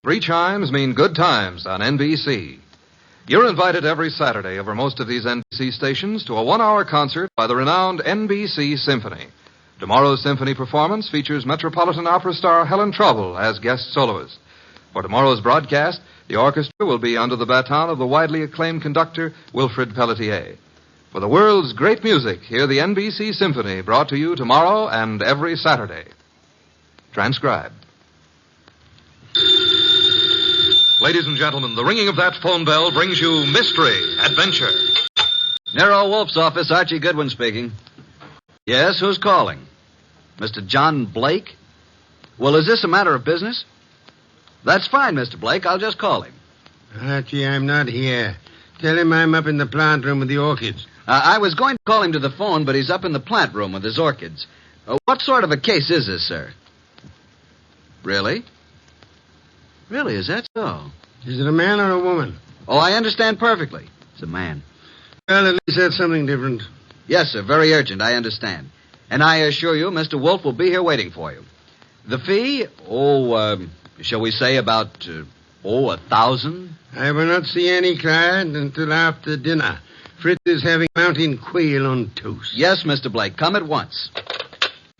3 chimes mean good times on NBC. You're invited every Saturday over most of these NBC stations to a 1-hour concert by the renowned NBC Symphony. Tomorrow's symphony performance features Metropolitan Opera star Helen Trouble as guest soloist. For tomorrow's broadcast, the orchestra will be under the baton of the widely acclaimed conductor Wilfred Pelletier. For the world's great music, hear the NBC Symphony, brought to you tomorrow and every Saturday. Transcribed. Ladies and gentlemen, the ringing of that phone bell brings you mystery, adventure. Nero Wolfe's office, Archie Goodwin speaking. Yes, who's calling? Mr. John Blake? Well, is this a matter of business? That's fine, Mr. Blake. I'll just call him. Archie, I'm not here. Tell him I'm up in the plant room with the orchids. I was going to call him to the phone, but he's up in the plant room with his orchids. What sort of a case is this, sir? Really? Really, is that so? Is it a man or a woman? Oh, I understand perfectly. It's a man. Well, at least that's something different. Yes, sir. Very urgent, I understand. And I assure you, Mr. Wolfe will be here waiting for you. The fee? Shall we say about, 1,000? I will not see any client until after dinner. Fritz is having mountain quail on toast. Yes, Mr. Blake. Come at once.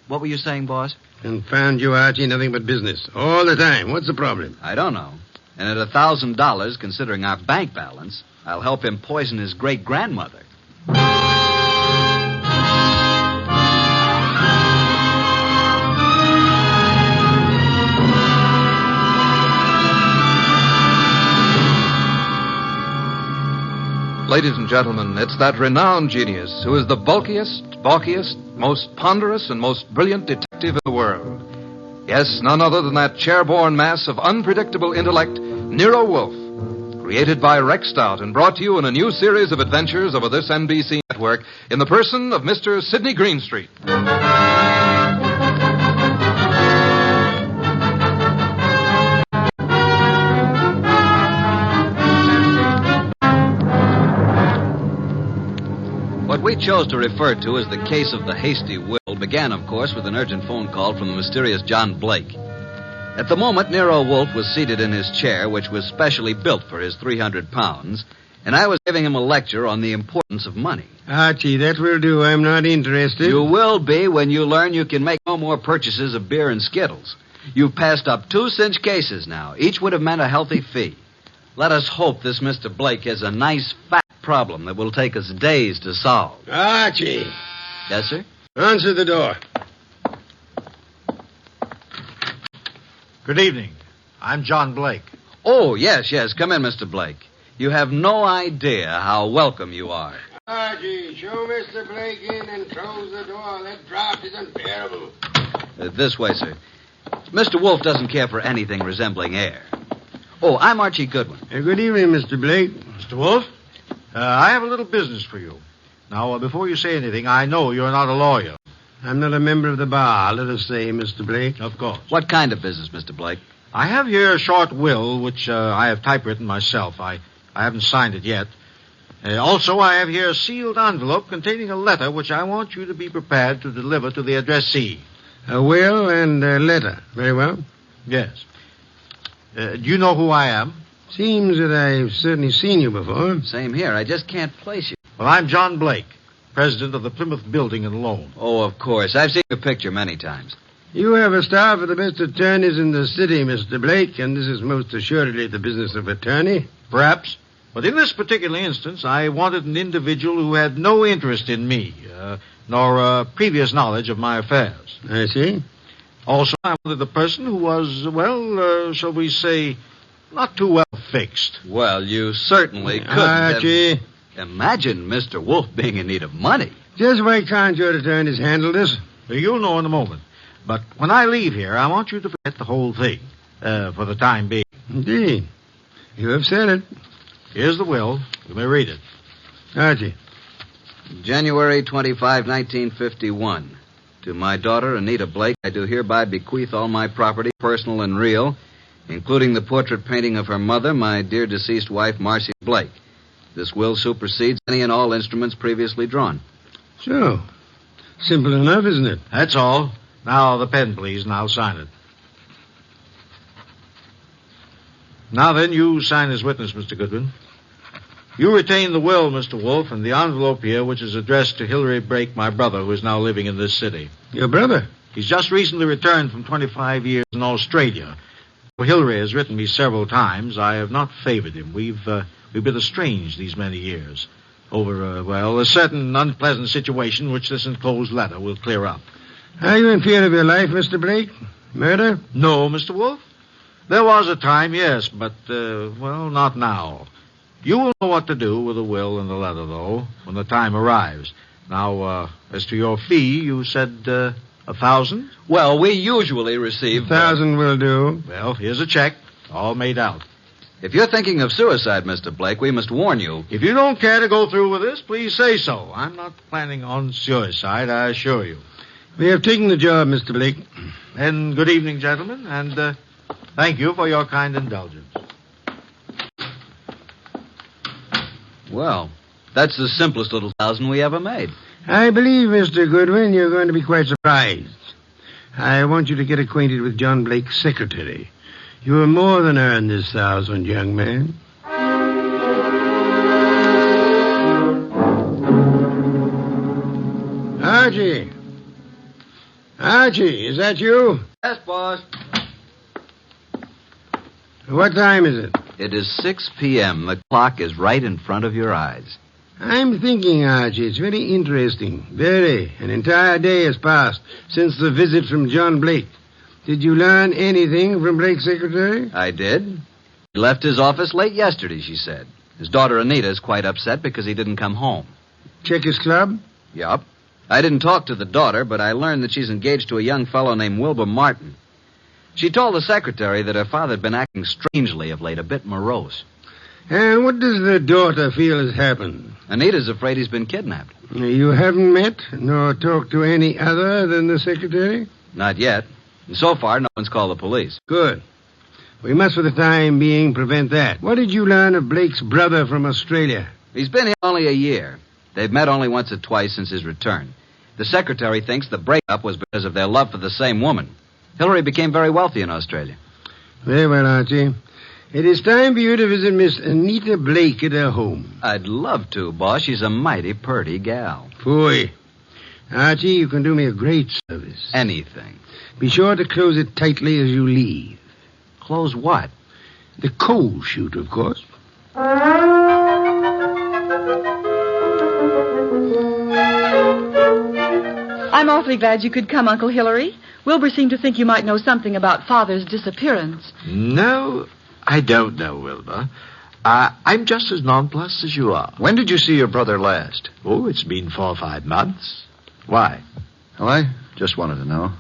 What were you saying, boss? Confound you, Archie. Nothing but business. All the time. What's the problem? I don't know. And at $1,000, considering our bank balance, I'll help him poison his great-grandmother. Ladies and gentlemen, it's that renowned genius who is the bulkiest, balkiest, most ponderous, and most brilliant detective in the world. Yes, none other than that chair-borne mass of unpredictable intellect, Nero Wolfe, created by Rex Stout and brought to you in a new series of adventures over this NBC network in the person of Mr. Sidney Greenstreet. What we chose to refer to as the case of the Hasty will began, of course, with an urgent phone call from the mysterious John Blake. At the moment, Nero Wolfe was seated in his chair, which was specially built for his 300 pounds, and I was giving him a lecture on the importance of money. Archie, that will do. I'm not interested. You will be when you learn you can make no more purchases of beer and Skittles. You've passed up 2 cinch cases now. Each would have meant a healthy fee. Let us hope this Mr. Blake has a nice, fat problem that will take us days to solve. Archie. Yes, sir? Answer the door. Good evening. I'm John Blake. Oh, yes. Come in, Mr. Blake. You have no idea how welcome you are. Archie, show Mr. Blake in and close the door. That draft is unbearable. This way, sir. Mr. Wolfe doesn't care for anything resembling air. Oh, I'm Archie Goodwin. Good evening, Mr. Blake. Mr. Wolfe, I have a little business for you. Now, before you say anything, I know you're not a lawyer. I'm not a member of the bar, let us say, Mr. Blake. Of course. What kind of business, Mr. Blake? I have here a short will, which I have typewritten myself. I haven't signed it yet. Also, I have here a sealed envelope containing a letter which I want you to be prepared to deliver to the addressee. A will and a letter. Very well. Yes. Do you know who I am? Seems that I've certainly seen you before. Same here. I just can't place you. Well, I'm John Blake, president of the Plymouth Building and Loan. Oh, of course. I've seen your picture many times. You have a staff of the best attorneys in the city, Mr. Blake, and this is most assuredly the business of attorney. Perhaps. But in this particular instance, I wanted an individual who had no interest in me, nor previous knowledge of my affairs. I see. Also, I wanted a person who was, shall we say, not too well fixed. Well, you certainly couldn't Archie. Imagine Mr. Wolfe being in need of money. Just why can't your attorneys handle this? Well, you'll know in a moment. But when I leave here, I want you to forget the whole thing, for the time being. Indeed. You have said it. Here's the will. You may read it. Archie. January 25, 1951. To my daughter, Anita Blake, I do hereby bequeath all my property, personal and real, including the portrait painting of her mother, my dear deceased wife, Marcy Blake. This will supersedes any and all instruments previously drawn. So, simple enough, isn't it? That's all. Now, the pen, please, and I'll sign it. Now then, you sign as witness, Mr. Goodwin. You retain the will, Mr. Wolfe, and the envelope here, which is addressed to Hilary Blake, my brother, who is now living in this city. Your brother? He's just recently returned from 25 years in Australia. Well, Hilary has written me several times. I have not favored him. We've been estranged these many years over, a certain unpleasant situation which this enclosed letter will clear up. Are you in fear of your life, Mr. Blake? Murder? No, Mr. Wolfe. There was a time, yes, but, not now. You will know what to do with the will and the letter, though, when the time arrives. Now, as to your fee, you said, 1,000? Well, we usually receive... 1,000 will do. Well, here's a check, all made out. If you're thinking of suicide, Mr. Blake, we must warn you. If you don't care to go through with this, please say so. I'm not planning on suicide, I assure you. We have taken the job, Mr. Blake. And good evening, gentlemen, and thank you for your kind indulgence. Well, that's the simplest little 1,000 we ever made. I believe, Mr. Goodwin, you're going to be quite surprised. I want you to get acquainted with John Blake's secretary. You will more than earn this 1,000, young man. Archie! Archie, is that you? Yes, boss. What time is it? It is 6 p.m. The clock is right in front of your eyes. I'm thinking, Archie, it's very interesting. Very. An entire day has passed since the visit from John Blake. Did you learn anything from Blake's secretary? I did. He left his office late yesterday, she said. His daughter Anita is quite upset because he didn't come home. Check his club? Yup. I didn't talk to the daughter, but I learned that she's engaged to a young fellow named Wilbur Martin. She told the secretary that her father had been acting strangely of late, a bit morose. And what does the daughter feel has happened? Anita's afraid he's been kidnapped. You haven't met nor talked to any other than the secretary? Not yet. And so far, no one's called the police. Good. We must, for the time being, prevent that. What did you learn of Blake's brother from Australia? He's been here only a year. They've met only once or twice since his return. The secretary thinks the breakup was because of their love for the same woman. Hilary became very wealthy in Australia. Very well, Archie. It is time for you to visit Miss Anita Blake at her home. I'd love to, boss. She's a mighty purty gal. Phooey. Archie, you can do me a great service. Anything. Be sure to close it tightly as you leave. Close what? The coal chute, of course. I'm awfully glad you could come, Uncle Hilary. Wilbur seemed to think you might know something about Father's disappearance. No, I don't know, Wilbur. I'm just as nonplussed as you are. When did you see your brother last? Oh, it's been 4 or 5 months. Why? Well, I just wanted to know.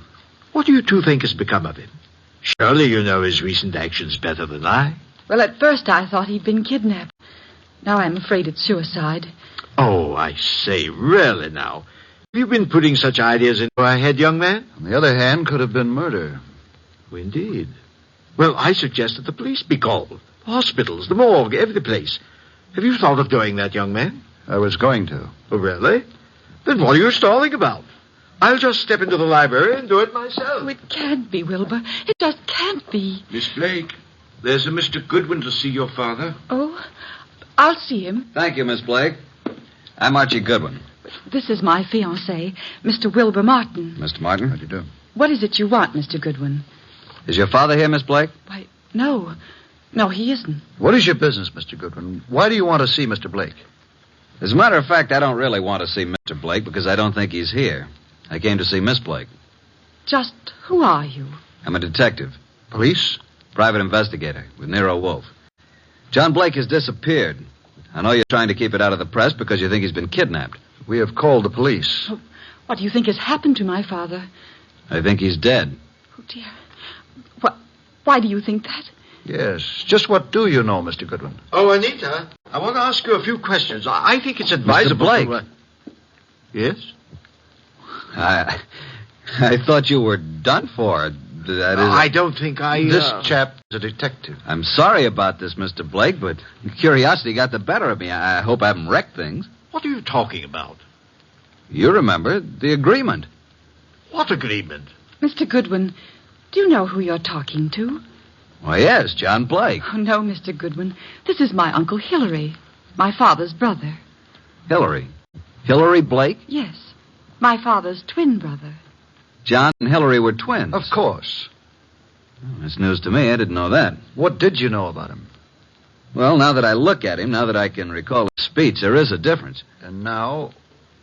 What do you two think has become of him? Surely you know his recent actions better than I. Well, at first I thought he'd been kidnapped. Now I'm afraid it's suicide. Oh, I say, really now. Have you been putting such ideas into our head, young man? On the other hand, could have been murder. Oh, indeed. Well, I suggest that the police be called. Hospitals, the morgue, every place. Have you thought of doing that, young man? I was going to. Oh, really? Then what are you stalling about? I'll just step into the library and do it myself. Oh, it can't be, Wilbur. It just can't be. Miss Blake, there's a Mr. Goodwin to see your father. Oh, I'll see him. Thank you, Miss Blake. I'm Archie Goodwin. This is my fiancé, Mr. Wilbur Martin. Mr. Martin? How do you do? What is it you want, Mr. Goodwin? Is your father here, Miss Blake? Why, no. No, he isn't. What is your business, Mr. Goodwin? Why do you want to see Mr. Blake? As a matter of fact, I don't really want to see Mr. Blake because I don't think he's here. I came to see Miss Blake. Just who are you? I'm a detective. Police? Private investigator with Nero Wolfe. John Blake has disappeared. I know you're trying to keep it out of the press because you think he's been kidnapped. We have called the police. Oh, what do you think has happened to my father? I think he's dead. Oh, dear. Why do you think that? Yes. Just what do you know, Mr. Goodwin? Oh, Anita, I want to ask you a few questions. I think it's advisable. Mr. Blake. Yes? I thought you were done for. That is... I don't think I... This chap is a detective. I'm sorry about this, Mr. Blake, but curiosity got the better of me. I hope I haven't wrecked things. What are you talking about? You remember the agreement. What agreement? Mr. Goodwin, do you know who you're talking to? Why, yes, John Blake. Oh, no, Mr. Goodwin. This is my Uncle Hilary, my father's brother. Hillary. Hillary Blake? Yes, my father's twin brother. John and Hillary were twins. Of course. Well, that's news to me. I didn't know that. What did you know about him? Well, now that I look at him, now that I can recall his speech, there is a difference. And now,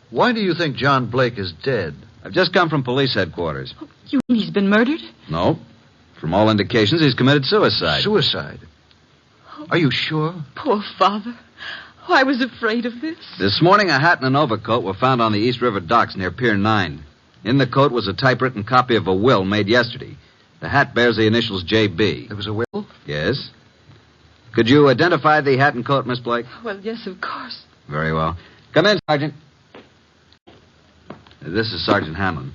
why do you think John Blake is dead? I've just come from police headquarters. Oh, you mean he's been murdered? No. From all indications, he's committed suicide. Suicide? Are you sure? Poor father. Oh, I was afraid of this. This morning, a hat and an overcoat were found on the East River docks near Pier 9. In the coat was a typewritten copy of a will made yesterday. The hat bears the initials J.B. There was a will? Yes. Could you identify the hat and coat, Miss Blake? Well, yes, of course. Very well. Come in, Sergeant. This is Sergeant Hanlon.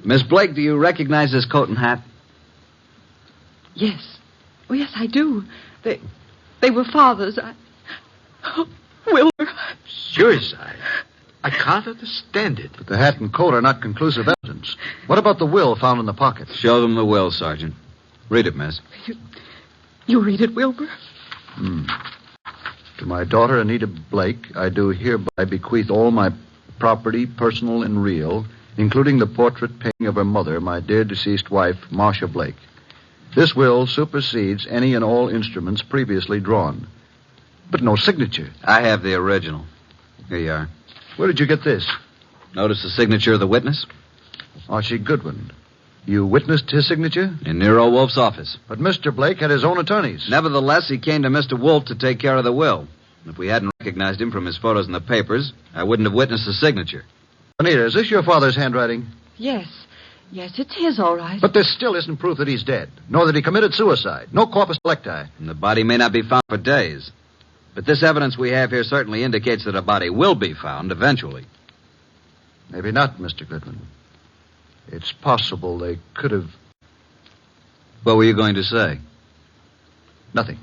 Miss Blake, do you recognize this coat and hat? Yes. Oh, yes, I do. They were father's. Oh, Wilbur. Suicide? I can't understand it. But the hat and coat are not conclusive evidence. What about the will found in the pocket? Show them the will, Sergeant. Read it, miss. You read it, Wilbur? To my daughter, Anita Blake, I do hereby bequeath all my property, personal and real, including the portrait painting of her mother, my dear deceased wife, Marcia Blake. This will supersedes any and all instruments previously drawn. But no signature. I have the original. Here you are. Where did you get this? Notice the signature of the witness? Archie Goodwin. You witnessed his signature? In Nero Wolfe's office. But Mr. Blake had his own attorneys. Nevertheless, he came to Mr. Wolfe to take care of the will. If we hadn't recognized him from his photos in the papers, I wouldn't have witnessed the signature. Anita, is this your father's handwriting? Yes. Yes, it's his, all right. But this still isn't proof that he's dead, nor that he committed suicide. No corpus delicti. And the body may not be found for days. But this evidence we have here certainly indicates that a body will be found eventually. Maybe not, Mr. Goodwin. It's possible they could have... What were you going to say? Nothing.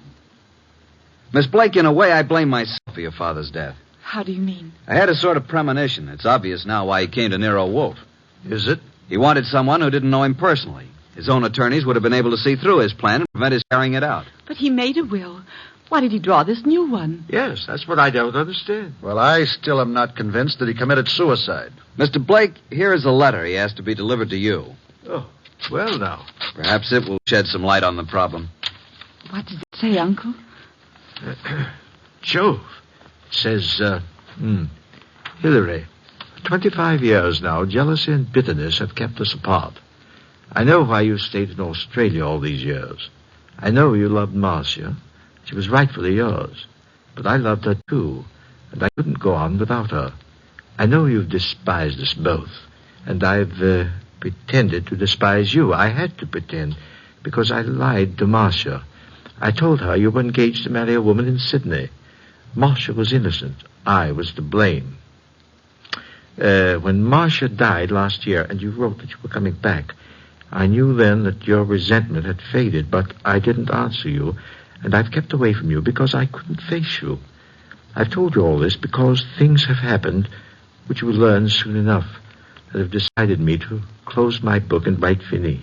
Miss Blake, in a way, I blame myself for your father's death. How do you mean? I had a sort of premonition. It's obvious now why he came to Nero Wolfe. Is it? He wanted someone who didn't know him personally. His own attorneys would have been able to see through his plan and prevent his carrying it out. But he made a will. Why did he draw this new one? Yes, that's what I don't understand. Well, I still am not convinced that he committed suicide. Mr. Blake, here is a letter he asked to be delivered to you. Oh, well now. Perhaps it will shed some light on the problem. What does it say, Uncle? Jove. It says, Hillary, for 25 years now, jealousy and bitterness have kept us apart. I know why you stayed in Australia all these years. I know you loved Marcia. She was rightfully yours. But I loved her, too, and I couldn't go on without her. I know you've despised us both, and I've pretended to despise you. I had to pretend, because I lied to Marcia. I told her you were engaged to marry a woman in Sydney. Marcia was innocent. I was to blame. When Marcia died last year, and you wrote that you were coming back, I knew then that your resentment had faded, but I didn't answer you, and I've kept away from you because I couldn't face you. I've told you all this because things have happened, which you will learn soon enough, that have decided me to close my book and write fini.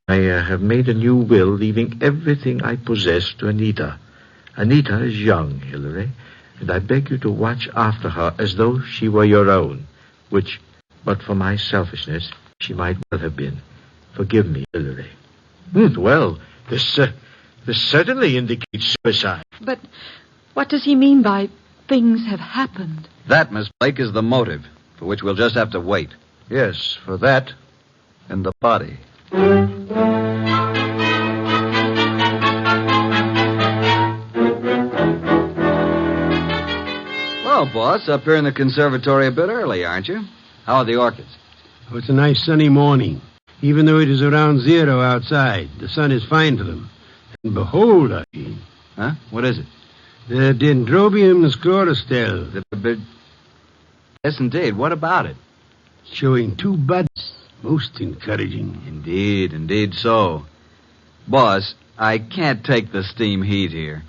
I have made a new will, leaving everything I possess to Anita. Anita is young, Hillary, and I beg you to watch after her as though she were your own, which, but for my selfishness, she might well have been. Forgive me, Hillary. Well, this certainly indicates suicide. But what does he mean by things have happened? That, Miss Blake, is the motive, for which we'll just have to wait. Yes, for that and the body. Well, boss, up here in the conservatory a bit early, aren't you? How are the orchids? Oh, it's a nice sunny morning. Even though it is around 0 outside, the sun is fine for them. And behold, Archie. Huh? What is it? The Dendrobium sclerostel. Yes, indeed. What about it? Showing 2 buds. Most encouraging. Indeed so. Boss, I can't take the steam heat here.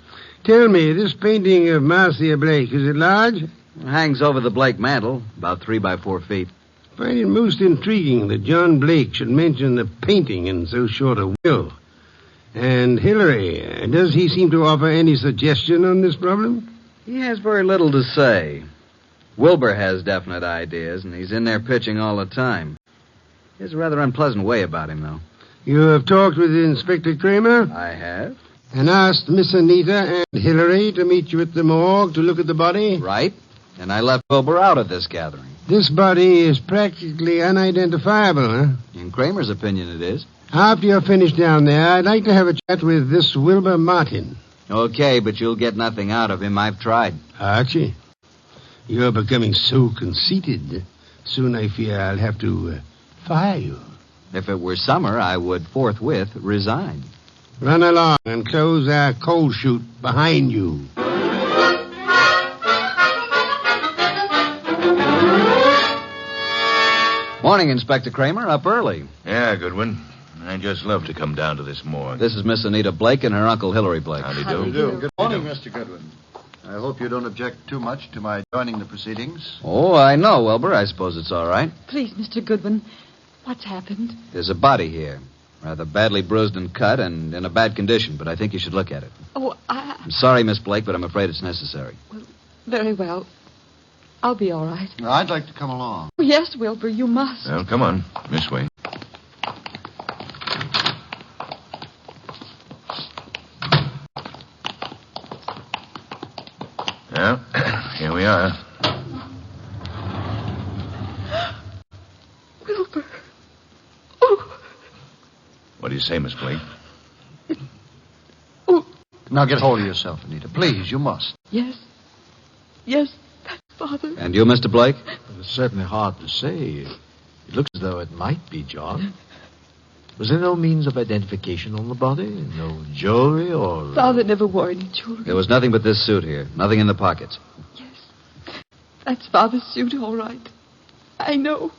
Tell me, this painting of Marcia Blake, is it large? It hangs over the Blake mantle, about 3 by 4 feet. I find it most intriguing that John Blake should mention the painting in so short a will. And Hillary, does he seem to offer any suggestion on this problem? He has very little to say. Wilbur has definite ideas, and he's in there pitching all the time. He has a rather unpleasant way about him, though. You have talked with Inspector Kramer? I have. And asked Miss Anita and Hillary to meet you at the morgue to look at the body? Right. And I left Wilbur out of this gathering. This body is practically unidentifiable, huh? In Kramer's opinion, it is. After you're finished down there, I'd like to have a chat with this Wilbur Martin. Okay, but you'll get nothing out of him. I've tried. Archie, you're becoming so conceited. Soon I fear I'll have to fire you. If it were summer, I would forthwith resign. Run along and close our coal chute behind you. Morning, Inspector Kramer. Up early. Yeah, Goodwin. I just love to come down to this morgue. This is Miss Anita Blake and her Uncle Hillary Blake. Howdy How do you do. do? Good morning, Mr. Goodwin. I hope you don't object too much to my joining the proceedings. Oh, I know, Wilbur. I suppose it's all right. Please, Mr. Goodwin, what's happened? There's a body here. Rather badly bruised and cut and in a bad condition, but I think you should look at it. Oh, I'm sorry, Miss Blake, but I'm afraid it's necessary. very well. I'll be all right. I'd like to come along. Oh, yes, Wilbur, you must. Well, come on. This way. Well, here we are. Wilbur. Oh. What do you say, Miss Blake? Oh, Now get hold of yourself, Anita. Please, you must. yes. Yes, that's Father. And you, Mr. Blake? It's certainly hard to say. It looks as though it might be John. Was there no means of identification on the body? No jewelry or... Father never wore any jewelry. There was nothing but this suit here. Nothing in the pockets. Yes. That's Father's suit, all right. I know.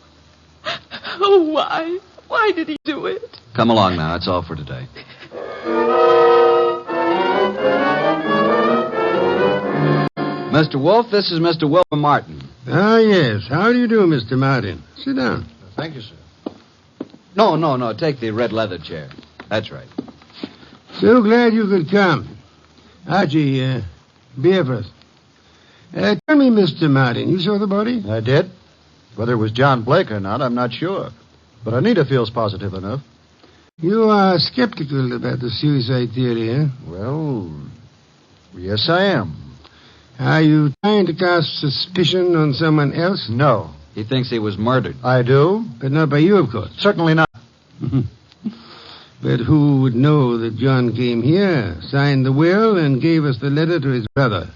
Oh, why? Why did he do it? Come along now. That's all for today. Mr. Wolfe, this is Mr. Wilbur Martin. Ah, yes. How do you do, Mr. Martin? Sit down. Thank you, sir. No. Take the red leather chair. That's right. So glad you could come. Archie, beer first. Tell me, Mr. Martin, you saw the body? I did. Whether it was John Blake or not, I'm not sure. But Anita feels positive enough. You are skeptical about the suicide theory, huh? Well, yes, I am. Are you trying to cast suspicion on someone else? No. He thinks he was murdered. I do? But not by you, of course. Certainly not. But who would know that John came here, signed the will, and gave us the letter to his brother?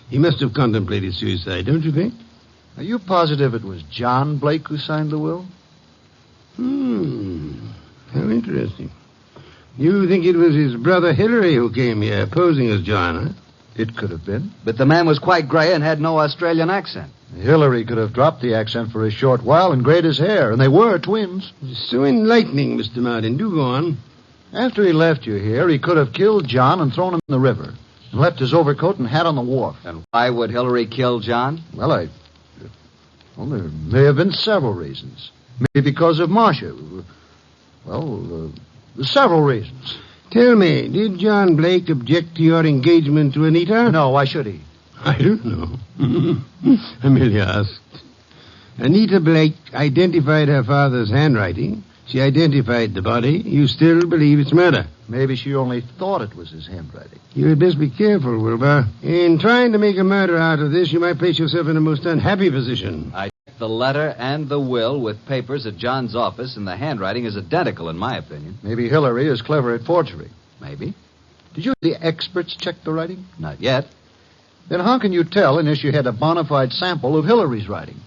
He must have contemplated suicide, don't you think? Are you positive it was John Blake who signed the will? How interesting. You think it was his brother Hillary who came here, posing as John, huh? It could have been. But the man was quite gray and had no Australian accent. Hillary could have dropped the accent for a short while and grayed his hair, and they were twins. So enlightening, Mr. Martin. Do go on. After he left you here, he could have killed John and thrown him in the river, and left his overcoat and hat on the wharf. And why would Hillary kill John? Well, there may have been several reasons. Maybe because of Marcia. Well, several reasons. Tell me, did John Blake object to your engagement to Anita? No, why should he? I don't know. I merely asked. Anita Blake identified her father's handwriting. She identified the body. You still believe it's murder? Maybe she only thought it was his handwriting. You had best be careful, Wilbur. In trying to make a murder out of this, you might place yourself in a most unhappy position. I checked the letter and the will with papers at John's office, and the handwriting is identical, in my opinion. Maybe Hillary is clever at forgery. Maybe. Did you the experts check the writing? Not yet. Then how can you tell unless you had a bona fide sample of Hillary's writing?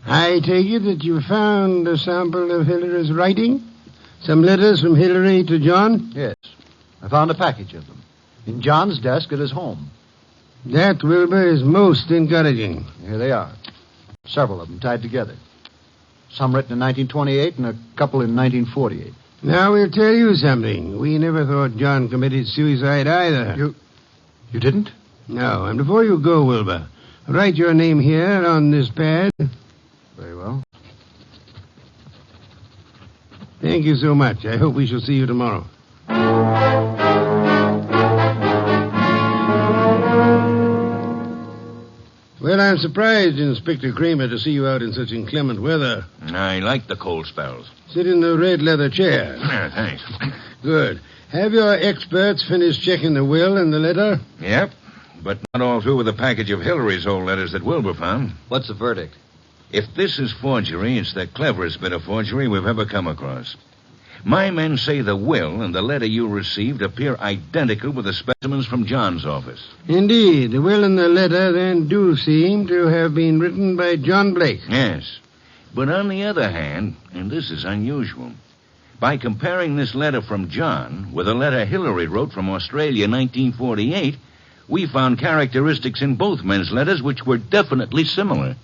I take it that you found a sample of Hillary's writing? Some letters from Hillary to John? Yes. I found a package of them in John's desk at his home. That, Wilbur, is most encouraging. Here they are. Several of them tied together. Some written in 1928 and a couple in 1948. Now, we'll tell you something. We never thought John committed suicide either. You didn't? No, and before you go, Wilbur, write your name here on this pad. Very well. Thank you so much. I hope we shall see you tomorrow. Well, I'm surprised, Inspector Kramer, to see you out in such inclement weather. I like the cold spells. Sit in the red leather chair. Yeah, thanks. Good. Have your experts finished checking the will and the letter? Yep, but not all through with the package of Hillary's old letters that Wilbur found. What's the verdict? If this is forgery, it's the cleverest bit of forgery we've ever come across. My men say the will and the letter you received appear identical with the specimens from John's office. Indeed, the will and the letter then do seem to have been written by John Blake. Yes, but on the other hand, and this is unusual, by comparing this letter from John with a letter Hillary wrote from Australia in 1948, we found characteristics in both men's letters which were definitely similar.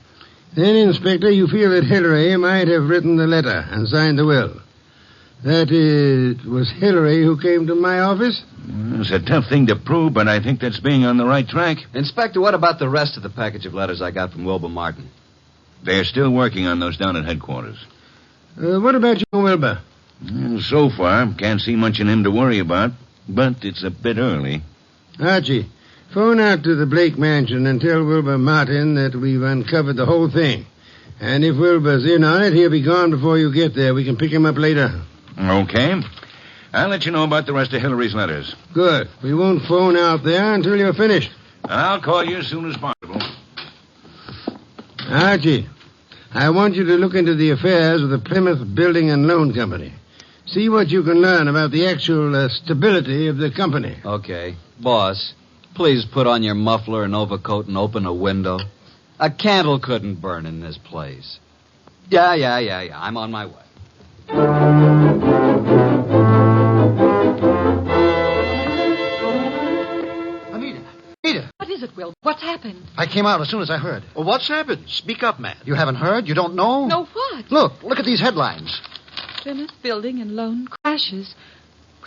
Then, Inspector, you feel that Hillary might have written the letter and signed the will. That it was Hillary who came to my office? It's a tough thing to prove, but I think that's being on the right track. Inspector, what about the rest of the package of letters I got from Wilbur Martin? They're still working on those down at headquarters. What about young Wilbur? So far, can't see much in him to worry about, but it's a bit early. Archie, phone out to the Blake mansion and tell Wilbur Martin that we've uncovered the whole thing. And if Wilbur's in on it, he'll be gone before you get there. We can pick him up later. Okay. I'll let you know about the rest of Hillary's letters. Good. We won't phone out there until you're finished. I'll call you as soon as possible. Archie, I want you to look into the affairs of the Plymouth Building and Loan Company. See what you can learn about the actual stability of the company. Okay. Boss, please put on your muffler and overcoat and open a window. A candle couldn't burn in this place. Yeah. I'm on my way. Anita. What is it, Will? What's happened? I came out as soon as I heard. Well, what's happened? Speak up, man. You haven't heard? You don't know? No, what? Look at these headlines. Plymouth Building and Loan crashes.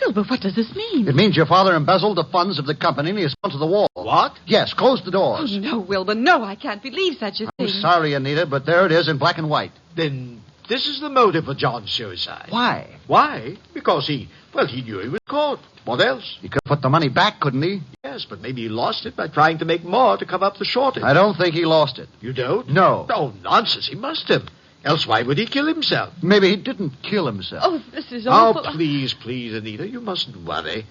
Wilbur, what does this mean? It means your father embezzled the funds of the company and he has gone to the wall. What? Yes, close the Oh, doors. no, Wilbur, no, I can't believe such a I'm thing. sorry, Anita, but there it is in black and white. Then this is the motive for John's suicide. Why? Why? Because he knew he was caught. What else? He could put the money back, couldn't he? Yes, but maybe he lost it by trying to make more to cover up the shortage. I don't think he lost it. You don't? No. Oh, nonsense. He must have. Else why would he kill himself? Maybe he didn't kill himself. Oh, this is awful. Oh, please, Anita, you mustn't worry.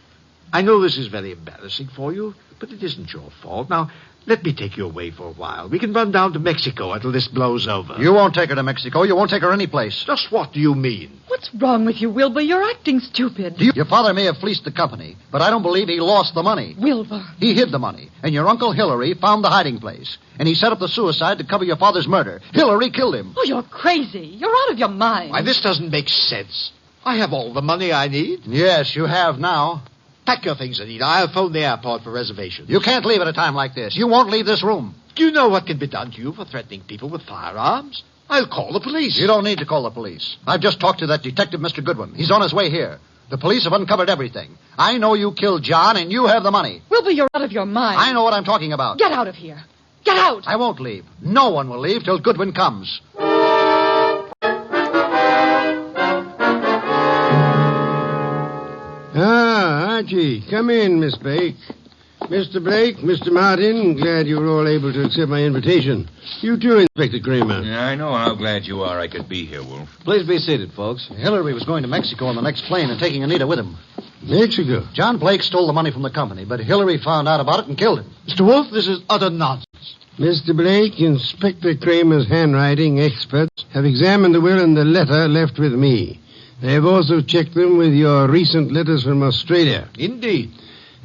I know this is very embarrassing for you, but it isn't your fault. Now, let me take you away for a while. We can run down to Mexico until this blows over. You won't take her to Mexico. You won't take her any place. Just what do you mean? What's wrong with you, Wilbur? You're acting stupid. Your father may have fleeced the company, but I don't believe he lost the money. Wilbur. He hid the money, and your Uncle Hillary found the hiding place. And he set up the suicide to cover your father's murder. Hillary killed him. Oh, you're crazy. You're out of your mind. Why, this doesn't make sense. I have all the money I need. Yes, you have now. Pack your things, Anita. I'll phone the airport for reservations. You can't leave at a time like this. You won't leave this room. Do you know what can be done to you for threatening people with firearms? I'll call the police. You don't need to call the police. I've just talked to that detective, Mr. Goodwin. He's on his way here. The police have uncovered everything. I know you killed John, and you have the money. Wilbur, you're out of your mind. I know what I'm talking about. Get out of here. Get out. I won't leave. No one will leave till Goodwin comes. Archie, come in, Miss Blake. Mr. Blake, Mr. Martin, glad you were all able to accept my invitation. You too, Inspector Kramer. Yeah, I know how glad you are I could be here, Wolf. Please be seated, folks. Hillary was going to Mexico on the next plane and taking Anita with him. Mexico? John Blake stole the money from the company, but Hillary found out about it and killed him. Mr. Wolfe, this is utter nonsense. Mr. Blake, Inspector Kramer's handwriting experts have examined the will and the letter left with me. They have also checked them with your recent letters from Australia. Indeed.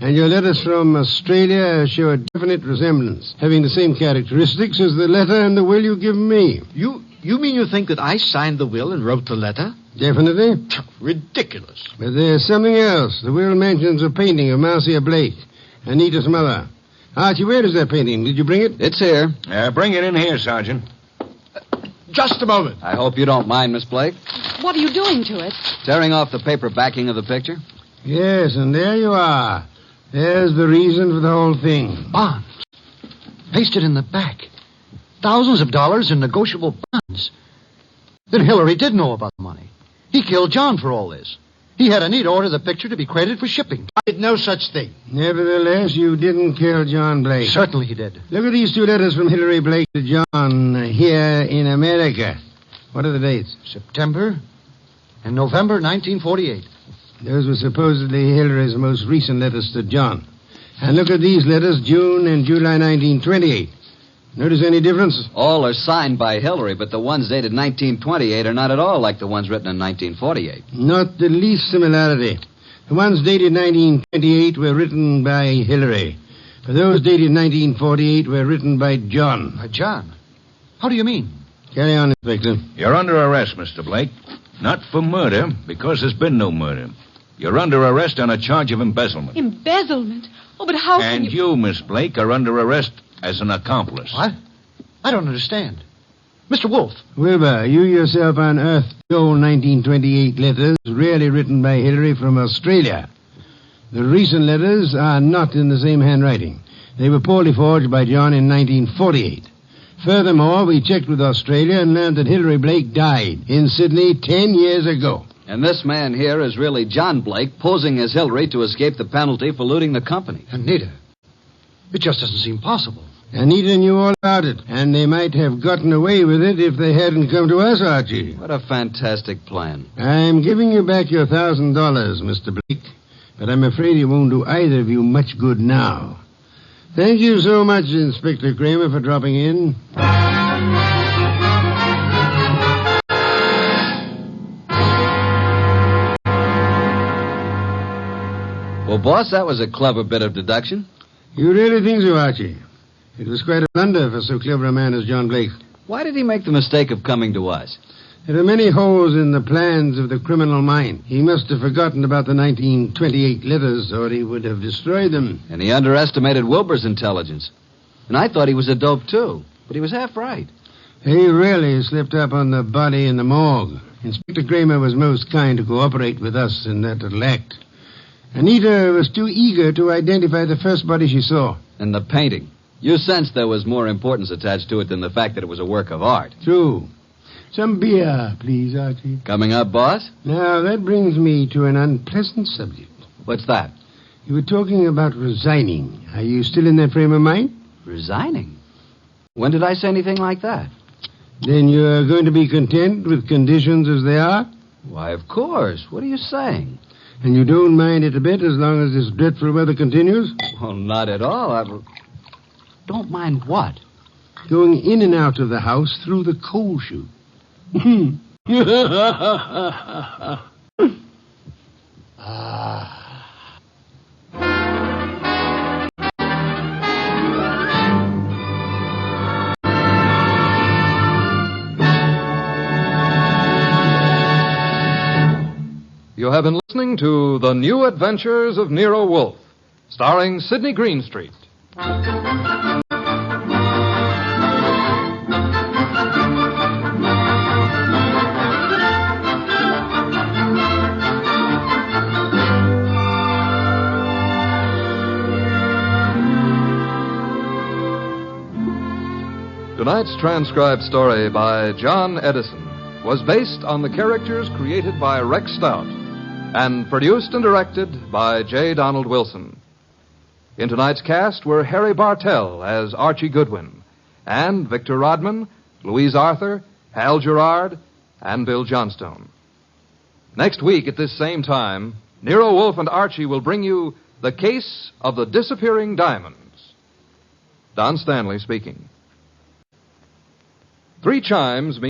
And your letters from Australia show a definite resemblance, having the same characteristics as the letter and the will you've given me. You mean you think that I signed the will and wrote the letter? Definitely. Ridiculous. But there's something else. The will mentions a painting of Marcia Blake, Anita's mother. Archie, where is that painting? Did you bring it? It's here. Bring it in here, Sergeant. Just a moment. I hope you don't mind, Miss Blake. What are you doing to it? Tearing off the paper backing of the picture? Yes, and there you are. There's the reason for the whole thing. Bonds. Pasted in the back. Thousands of dollars in negotiable bonds. Then Hillary did know about the money. He killed John for all this. He had Anita order the picture to be credited for shipping. I did no such thing. Nevertheless, you didn't kill John Blake. Certainly he did. Look at these two letters from Hillary Blake to John here in America. What are the dates? September and November 1948. Those were supposedly Hillary's most recent letters to John. And look at these letters, June and July 1928. Notice any difference? All are signed by Hillary, but the ones dated 1928 are not at all like the ones written in 1948. Not the least similarity. The ones dated 1928 were written by Hillary. But those dated 1948 were written by John. By John? How do you mean? Carry on, Inspector. You're under arrest, Mr. Blake. Not for murder, because there's been no murder. You're under arrest on a charge of embezzlement. Embezzlement? Oh, but how can And you, Miss Blake, are under arrest as an accomplice. What? I don't understand. Mr. Wolfe. Wilbur, you yourself unearthed the old 1928 letters, really written by Hillary from Australia. The recent letters are not in the same handwriting. They were poorly forged by John in 1948. Furthermore, we checked with Australia and learned that Hillary Blake died in Sydney 10 years ago. And this man here is really John Blake, posing as Hillary to escape the penalty for looting the company. Anita. It just doesn't seem possible. Anita knew all about it, and they might have gotten away with it if they hadn't come to us, Archie. What a fantastic plan. I'm giving you back your $1,000, Mr. Blake, but I'm afraid it won't do either of you much good now. Thank you so much, Inspector Kramer, for dropping in. Well, boss, that was a clever bit of deduction. You really think so, Archie? It was quite a blunder for so clever a man as John Blake. Why did he make the mistake of coming to us? There are many holes in the plans of the criminal mind. He must have forgotten about the 1928 letters, or he would have destroyed them. And he underestimated Wilbur's intelligence. And I thought he was a dope, too. But he was half right. He really slipped up on the body in the morgue. Inspector Kramer was most kind to cooperate with us in that little act. Anita was too eager to identify the first body she saw. And the painting. You sensed there was more importance attached to it than the fact that it was a work of art. True. Some beer, please, Archie. Coming up, boss? Now, that brings me to an unpleasant subject. What's that? You were talking about resigning. Are you still in that frame of mind? Resigning? When did I say anything like that? Then you're going to be content with conditions as they are? Why, of course. What are you saying? And you don't mind it a bit as long as this dreadful weather continues? Well, not at all. Don't mind what? Going in and out of the house through the coal chute. You have been listening to The New Adventures of Nero Wolfe, starring Sidney Greenstreet. Tonight's transcribed story by John Edison was based on the characters created by Rex Stout and produced and directed by J. Donald Wilson. In tonight's cast were Harry Bartell as Archie Goodwin, and Victor Rodman, Louise Arthur, Hal Gerard, and Bill Johnstone. Next week at this same time, Nero Wolfe and Archie will bring you The Case of the Disappearing Diamonds. Don Stanley speaking. 3 chimes mean